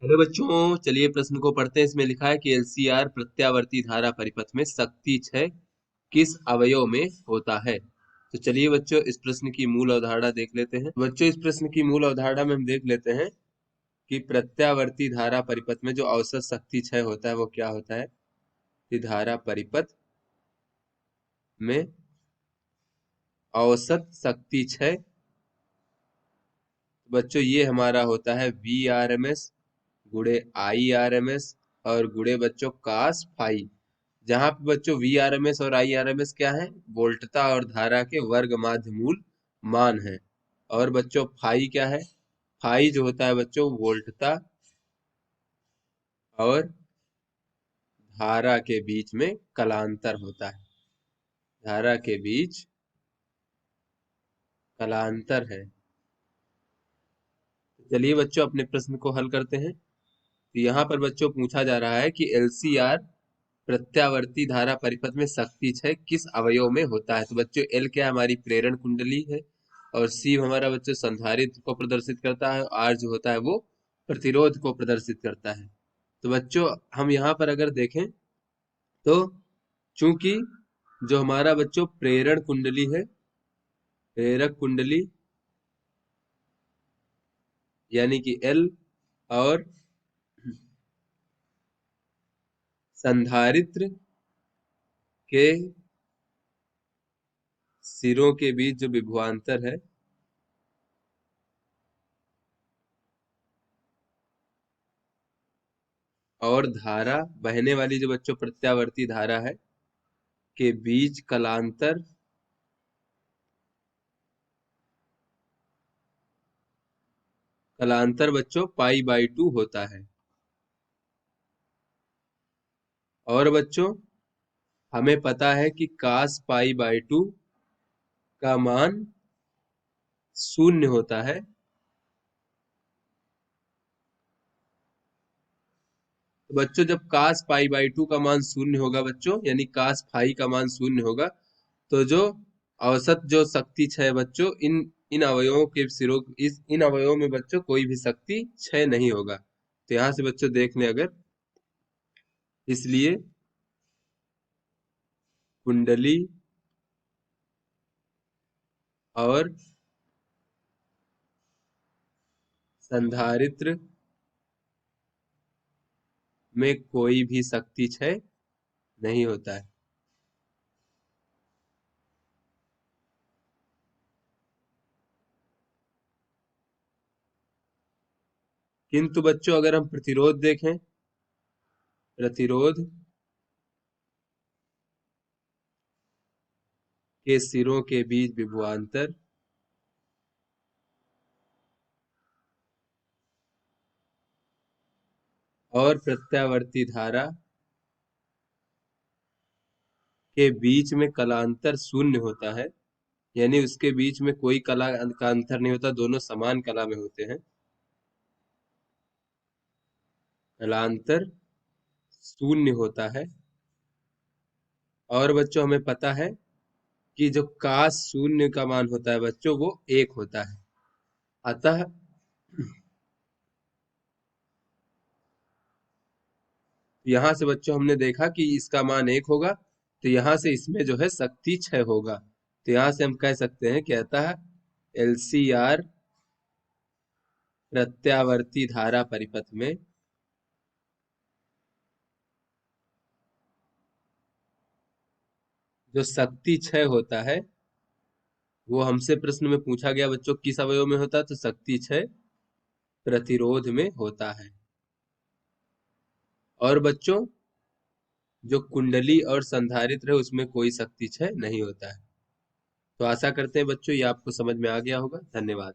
Hello बच्चों, चलिए प्रश्न को पढ़ते हैं। इसमें लिखा है कि एलसीआर प्रत्यावर्ती धारा परिपथ में शक्ति क्षय किस अवयव में होता है। तो चलिए बच्चों, इस प्रश्न की मूल अवधारणा देख लेते हैं। बच्चों, इस प्रश्न की मूल अवधारणा में हम देख लेते हैं कि प्रत्यावर्ती धारा परिपथ में जो औसत शक्ति क्षय होता है वो क्या होता है। कि धारा परिपथ में औसत शक्ति क्षय, बच्चों ये हमारा होता है VRMS गुणे IRMS और गुणे बच्चों कास फाई। जहां पे बच्चों VRMS और IRMS क्या है, वोल्टता और धारा के वर्ग माध्य मूल मान है। और बच्चों फाई क्या है, फाई जो होता है बच्चों वोल्टता और धारा के बीच में कलांतर होता है। धारा के बीच कलांतर है। चलिए बच्चों अपने प्रश्न को हल करते हैं। तो यहाँ पर बच्चों पूछा जा रहा है कि एलसीआर प्रत्यावर्ती धारा परिपथ में शक्ति क्षय किस अवयव में होता है। तो बच्चों एल क्या है, हमारी प्रेरण कुंडली है। और सी हमारा बच्चों संधारित्र को प्रदर्शित करता है। आर जो होता है वो प्रतिरोध को प्रदर्शित करता है। तो बच्चों हम यहाँ पर अगर देखें तो चूंकि जो हमारा बच्चों प्रेरण कुंडली है, प्रेरक कुंडली यानी कि एल और संधारित्र के सिरों के बीच जो विभवांतर है और धारा बहने वाली जो बच्चों प्रत्यावर्ती धारा है के बीच कलांतर कलांतर बच्चों पाई/2 होता है। और बच्चों हमें पता है कि कास पाई/2 का मान 0 होता है। तो बच्चों जब कास पाई/2 का मान 0 होगा बच्चों, यानी कास फाई का मान 0 होगा, तो जो औसत जो शक्ति क्षय बच्चों इन इन अवयवों के सिरों इस इन अवयवों में बच्चों कोई भी शक्ति क्षय नहीं होगा। तो यहाँ से बच्चों देख लें अगर, इसलिए कुंडली और संधारित्र में कोई भी शक्ति क्षय नहीं होता है। किंतु बच्चों अगर हम प्रतिरोध देखें, प्रतिरोध के सिरों के बीच विभवांतर और प्रत्यावर्ती धारा के बीच में कलांतर 0 होता है, यानी उसके बीच में कोई कला का अंतर नहीं होता, दोनों समान कला में होते हैं। कलांतर 0 होता है। और बच्चों हमें पता है कि जो काश 0 का मान होता है बच्चों वो 1 होता है। अतः यहाँ से बच्चों हमने देखा कि इसका मान 1 होगा, तो यहाँ से इसमें जो है शक्ति क्षय होगा। तो यहाँ से हम कह सकते हैं कि अतः एलसीआर प्रत्यावर्ती धारा परिपथ में जो शक्ति क्षय होता है वो हमसे प्रश्न में पूछा गया बच्चों किस अवयव में होता है, तो शक्ति क्षय प्रतिरोध में होता है। और बच्चों जो कुंडली और संधारित्र है उसमें कोई शक्ति क्षय नहीं होता है। तो आशा करते हैं बच्चों ये आपको समझ में आ गया होगा। धन्यवाद।